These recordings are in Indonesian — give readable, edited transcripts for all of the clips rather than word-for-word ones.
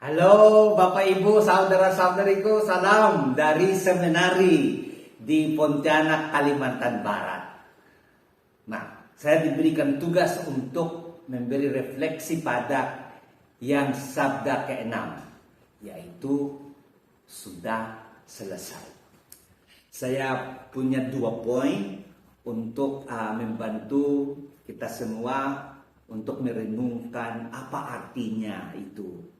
Halo Bapak Ibu, saudara-saudariku, salam dari seminari di Pontianak, Kalimantan Barat. Nah, saya diberikan tugas untuk memberi refleksi pada yang sabda ke-6, yaitu sudah selesai. Saya punya 2 poin untuk membantu kita semua untuk merenungkan apa artinya itu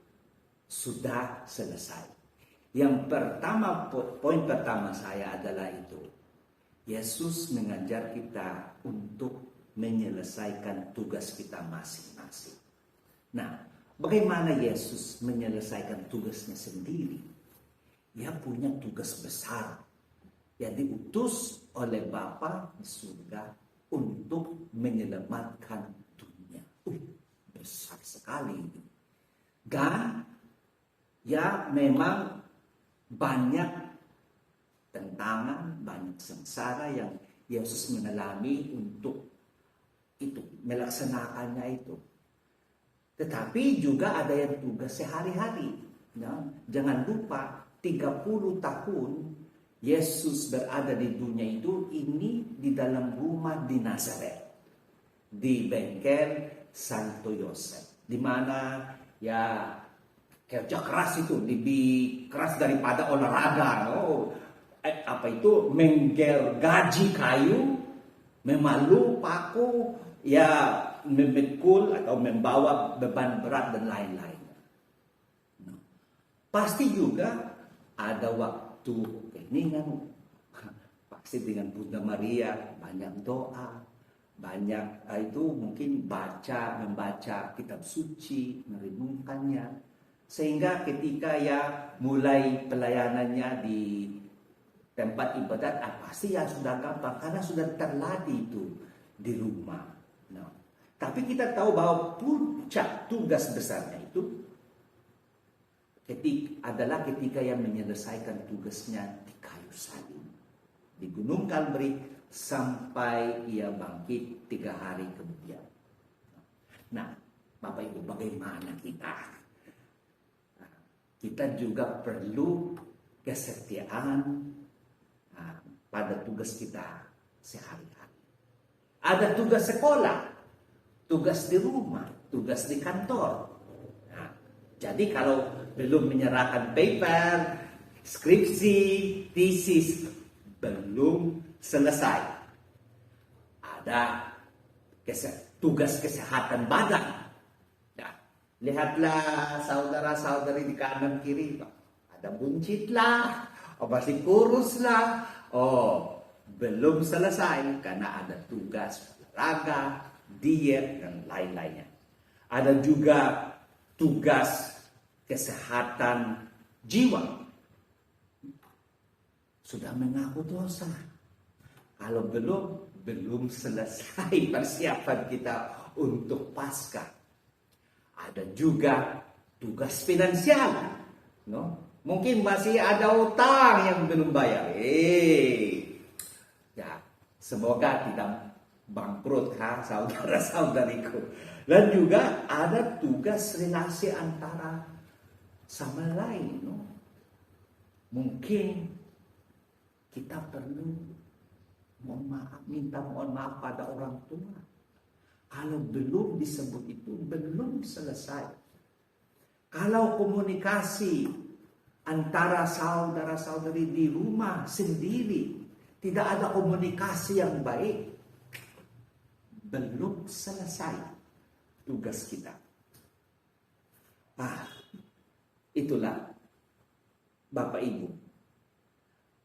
sudah selesai. Yang pertama, poin pertama saya adalah itu. Yesus mengajar kita untuk menyelesaikan tugas kita masing-masing. Nah, bagaimana Yesus menyelesaikan tugasnya sendiri? Dia punya tugas besar yang diutus oleh Bapa di surga untuk menyelamatkan dunia. Besar sekali ini. Dan ya memang banyak tantangan, banyak sengsara yang Yesus mengalami untuk itu, melaksanakannya itu. Tetapi juga ada yang tugas sehari-hari. Ya. Jangan lupa 30 tahun Yesus berada di dunia itu ini di dalam rumah di Nazaret. Di bengkel Santo Yosef. Di mana ya kerja keras itu lebih keras daripada olahraga. Apa itu? Menggergaji kayu, memalu paku, ya memikul atau membawa beban berat dan lain-lain. Pasti juga ada waktu keheningan. Pasti dengan Bunda Maria banyak doa, banyak itu mungkin membaca kitab suci, merenungkannya. Sehingga ketika ya mulai pelayanannya di tempat ibadat, pasti ya sudah gampang karena sudah terlatih itu di rumah. Nah, tapi kita tahu bahwa puncak tugas besarnya itu adalah ketika yang menyelesaikan tugasnya di kayu salib, di Gunung Kalbari sampai ia bangkit 3 hari kemudian. Nah, Bapak Ibu, bagaimana kita? Kita juga perlu kesetiaan pada tugas kita sehari-hari. Ada tugas sekolah, tugas di rumah, tugas di kantor. Nah, jadi kalau belum menyerahkan paper, skripsi, tesis, belum selesai. Ada tugas kesehatan badan. Lihatlah saudara-saudari di kanan kiri, ada buncit lah, masih kurus lah. Belum selesai karena ada tugas olahraga, diet dan lain-lainnya. Ada juga tugas kesehatan jiwa. Sudah mengaku dosa. Kalau belum selesai persiapan kita untuk Paskah. Ada juga tugas finansial, Mungkin masih ada utang yang belum bayar. Ya, semoga tidak bangkrut, saudara-saudariku. Dan juga ada tugas relasi antara sama lain, Mungkin kita perlu minta mohon maaf pada orang tua. Kalau belum disebut itu, belum selesai. Kalau komunikasi antara saudara-saudari di rumah sendiri, tidak ada komunikasi yang baik, belum selesai tugas kita. Itulah Bapak Ibu.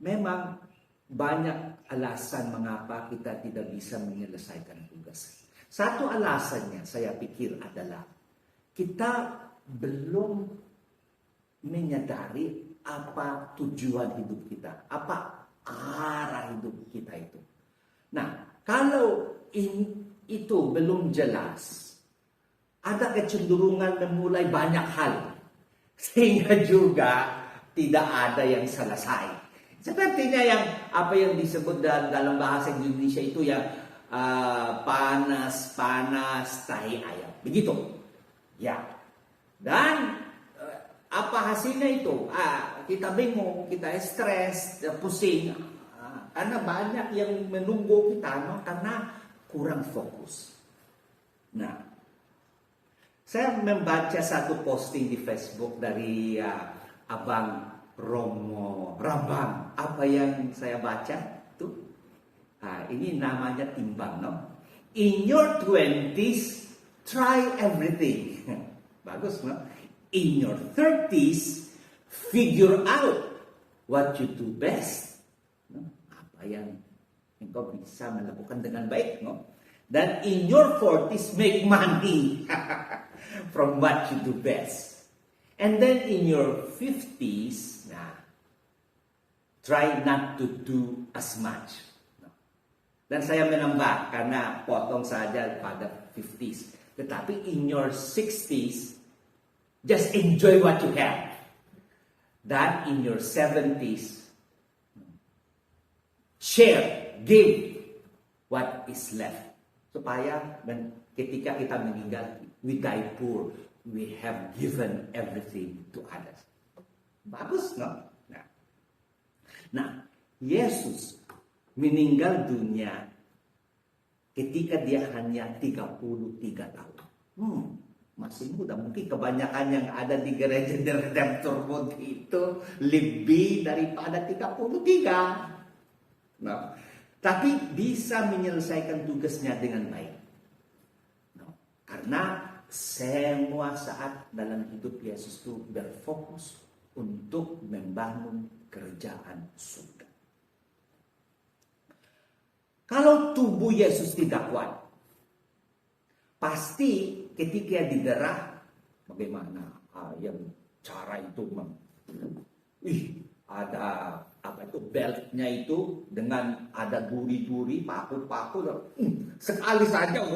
Memang banyak alasan mengapa kita tidak bisa menyelesaikan tugas. Satu alasannya saya pikir adalah kita belum menyadari apa tujuan hidup kita, apa arah hidup kita itu. Nah, kalau itu belum jelas, ada kecenderungan memulai banyak hal, sehingga juga tidak ada yang selesai. Sepertinya apa yang disebut dalam bahasa Indonesia itu panas tahi ayam, begitu ya. Dan hasilnya itu, kita bingung, kita stres, pusing. Karena banyak yang menunggu kita, no? Karena kurang fokus. Nah, saya membaca satu posting di Facebook dari Abang Romo Rambang. Apa yang saya baca tuh? Ini namanya timbang, no? In your 20s, try everything. Bagus, no? In your 30s, figure out what you do best. No? Apa yang engkau bisa melakukan dengan baik, no? Dan in your 40s, make money from what you do best. And then in your 50s, try not to do as much. Dan saya menambah karena potong saja pada 50s. Tetapi in your 60s, just enjoy what you have. Then in your 70s, share, give what is left. Supaya ketika kita meninggal, we die poor. We have given everything to others. Bagus, no? Nah, Yesus meninggal dunia ketika dia hanya 33 tahun. Masih muda. Mungkin kebanyakan yang ada di gereja The Redemptor Mode itu lebih daripada 33. No. Tapi bisa menyelesaikan tugasnya dengan baik. No. Karena semua saat dalam hidup Yesus itu berfokus untuk membangun kerajaan surga. Kalau tubuh Yesus tidak kuat, pasti ketika didera, bagaimana yang cara itu, ada apa itu beltnya itu dengan ada duri-duri, paku-paku, sekali saja,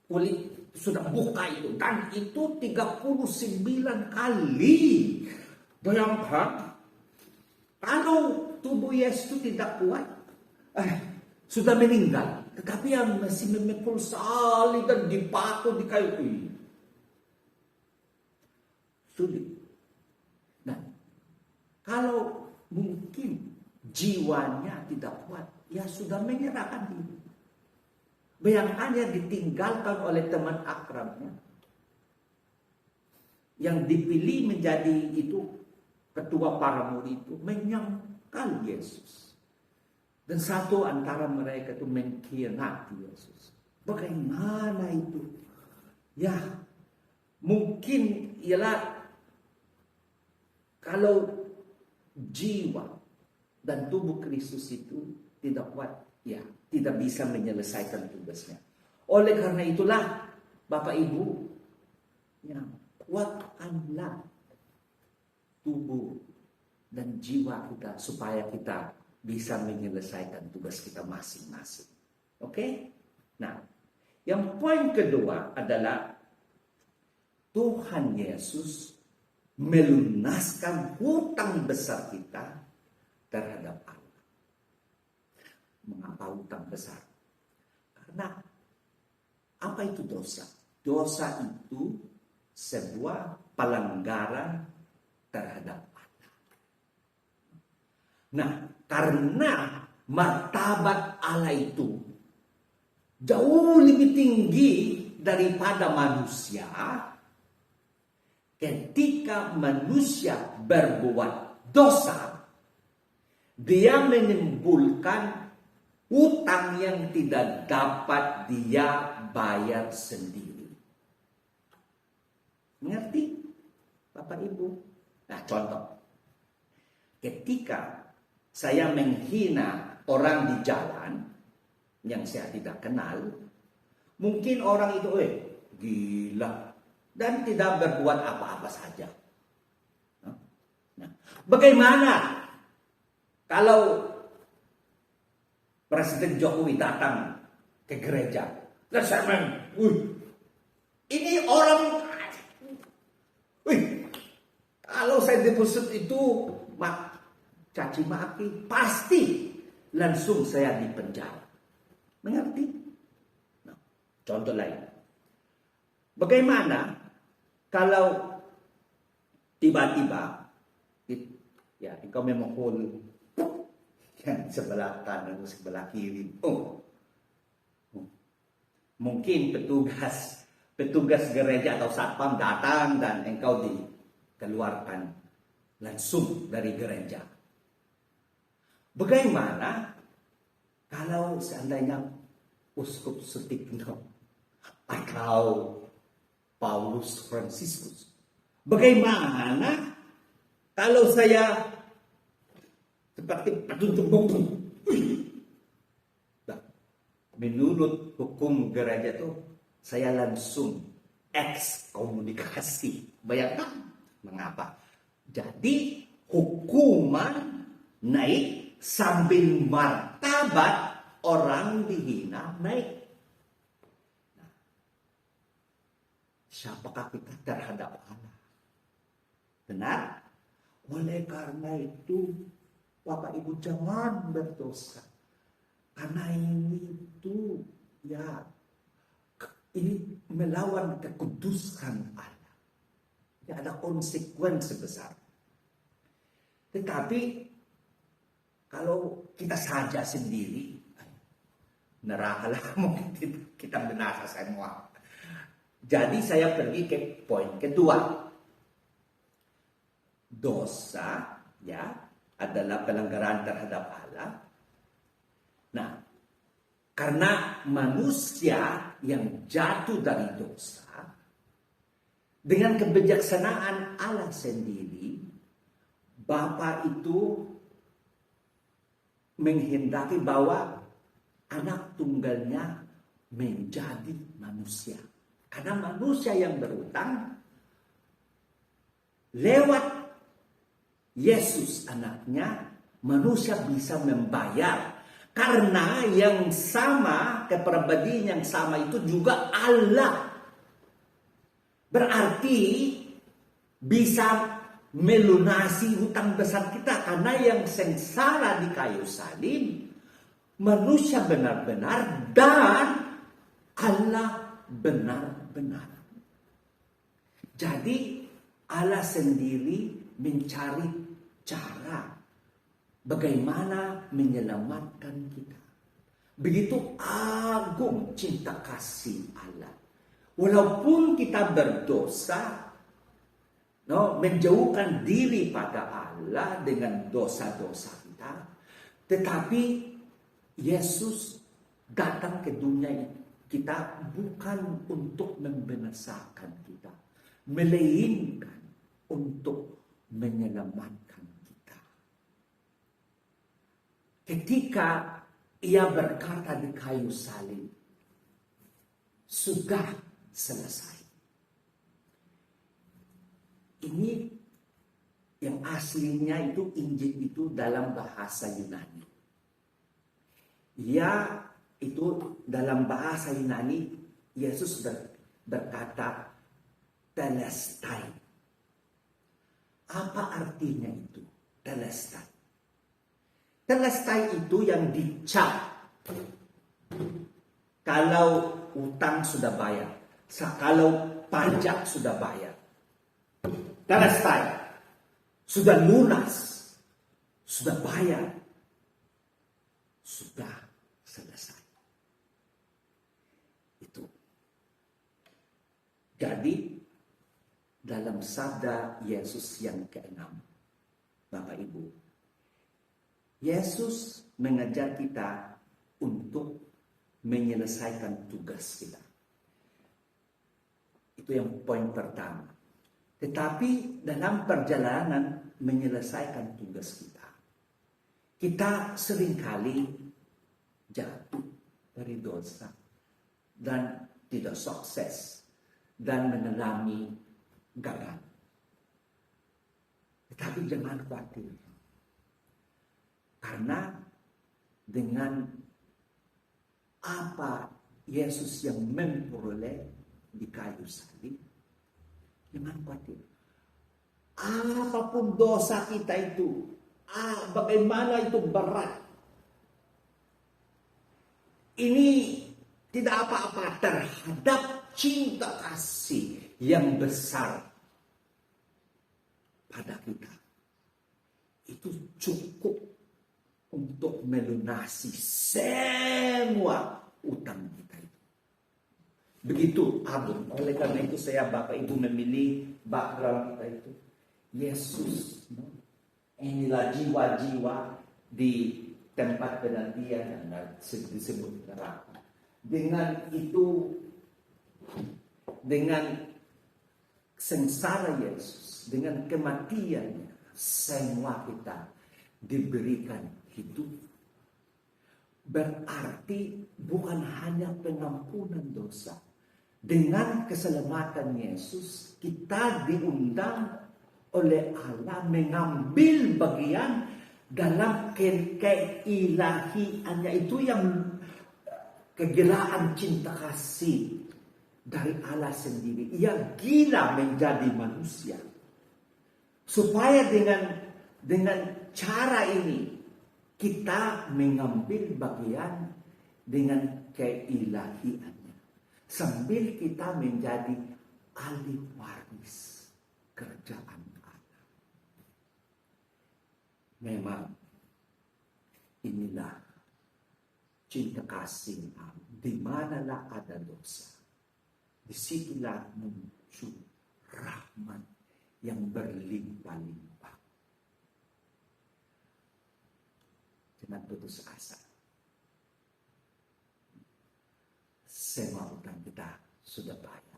kulit sudah buka itu, dan itu 39 kali. Bayangkan, kalau tubuh Yesus itu tidak kuat, sudah meninggal, tetapi yang masih memikul salib dan dipaku di kayu ini, sulit. Nah, kalau mungkin jiwanya tidak kuat, ya sudah menyerahkan diri. Bayangkan yang ditinggalkan oleh teman akrabnya, yang dipilih menjadi itu ketua para murid itu, menyangkal Yesus. Dan satu antara mereka itu mengkhianati Yesus. Bagaimana itu? Ya, mungkin ialah kalau jiwa dan tubuh Kristus itu tidak kuat, ya, tidak bisa menyelesaikan tugasnya. Oleh karena itulah, Bapak Ibu, ya, kuatkanlah tubuh dan jiwa kita supaya kita bisa menyelesaikan tugas kita masing-masing. Oke? Nah, yang poin kedua adalah Tuhan Yesus melunaskan hutang besar kita terhadap Allah. Mengapa hutang besar? Karena apa itu dosa? Dosa itu sebuah pelanggaran terhadap Allah. Nah, karena martabat Allah itu jauh lebih tinggi daripada manusia, ketika manusia berbuat dosa, dia menimbulkan hutang yang tidak dapat dia bayar sendiri. Mengerti, Bapak Ibu? Nah, contoh. Ketika saya menghina orang di jalan yang saya tidak kenal, mungkin orang itu, gila, dan tidak berbuat apa-apa saja. Nah, bagaimana kalau Presiden Jokowi datang ke gereja? Dan saya ini orang, kalau saya deposit itu caci maki, pasti langsung saya dipenjara. Mengerti? Nah, contoh lain. Bagaimana kalau tiba-tiba, ikaw may mahol yan sebelah kanan, sebelah kiri. Mungkin petugas gereja atau satpam datang dan engkau dikeluarkan langsung dari gereja. Bagaimana kalau seandainya Uskup Sutikno atau Paulus Fransiskus? Bagaimana kalau saya seperti petunjuk hukum? Menurut hukum gereja itu saya langsung ekskomunikasi. Bayangkan mengapa? Jadi hukuman naik sambil martabat orang dihina naik. Nah, siapakah kita terhadap Allah? Benar? Oleh karena itu, Bapak Ibu jangan berdosa. Karena ini melawan kekudusan Allah. Ya, ada konsekuensi besar. Tetapi kalau kita saja sendiri, nerakalah mungkin kita binasa semua. Jadi saya pergi ke poin kedua. Dosa adalah pelanggaran terhadap Allah. Nah, karena manusia yang jatuh dari dosa, dengan kebijaksanaan Allah sendiri, Bapa itu menghendaki bahwa anak tunggalnya menjadi manusia. Karena manusia yang berutang, lewat Yesus anaknya, manusia bisa membayar. Karena yang sama, kepribadian yang sama itu juga Allah. Berarti bisa melunasi hutang besar kita. Karena yang sengsara di kayu salib, manusia benar-benar dan Allah benar-benar. Jadi Allah sendiri mencari cara bagaimana menyelamatkan kita. Begitu agung cinta kasih Allah. Walaupun kita berdosa, menjauhkan diri pada Allah dengan dosa-dosa kita, tetapi Yesus datang ke dunia kita bukan untuk membinasakan kita, melainkan untuk menyelamatkan kita. Ketika ia berkata di kayu salib, sudah selesai. Ini yang aslinya itu Injil itu dalam bahasa Yunani. Ya, itu dalam bahasa Yunani Yesus berkata telestai. Apa artinya itu? Telestai. Telestai itu yang dicap. Kalau utang sudah bayar, kalau pajak sudah bayar. Telestai. Sudah lunas. Sudah bayar. Sudah selesai. Itu. Jadi, dalam sabda Yesus yang ke-6, Bapak Ibu, Yesus mengajar kita untuk menyelesaikan tugas kita. Itu yang poin pertama. Tetapi dalam perjalanan menyelesaikan tugas kita, kita seringkali jatuh dari dosa dan tidak sukses dan mengalami gagal. Tetapi jangan khawatir. Karena dengan apa Yesus yang memperoleh di kayu salib, jangan khawatir. Apapun dosa kita itu, bagaimana itu berat, ini tidak apa-apa terhadap cinta kasih yang besar pada kita itu cukup untuk melunasi semua utang kita itu. Begitu agung. Oleh karena itu saya Bapak Ibu memilih background kita itu Yesus. Inilah jiwa-jiwa di tempat penantian yang disebut neraka. Dengan itu, dengan sengsara Yesus, dengan kematiannya, semua kita diberikan hidup. Berarti bukan hanya pengampunan dosa. Dengan keselamatan Yesus, kita diundang oleh Allah mengambil bagian dalam keilahiannya. Itu yang kegilaan cinta kasih dari Allah sendiri. Ia gila menjadi manusia. Supaya dengan cara ini kita mengambil bagian dengan keilahiannya. Sambil kita menjadi ahli waris kerajaan Allah. Memang inilah cinta kasih Allah. Di manalah ada dosa, disitulah muncul rahmat yang berlimpah-limpah. Jangan putus asa. Semua utang kita sudah bayar.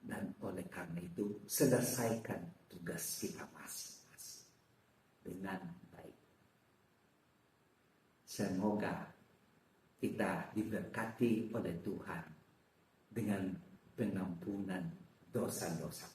Dan oleh karena itu, selesaikan tugas kita masing-masing dengan baik. Semoga kita diberkati oleh Tuhan dengan pengampunan dosa-dosa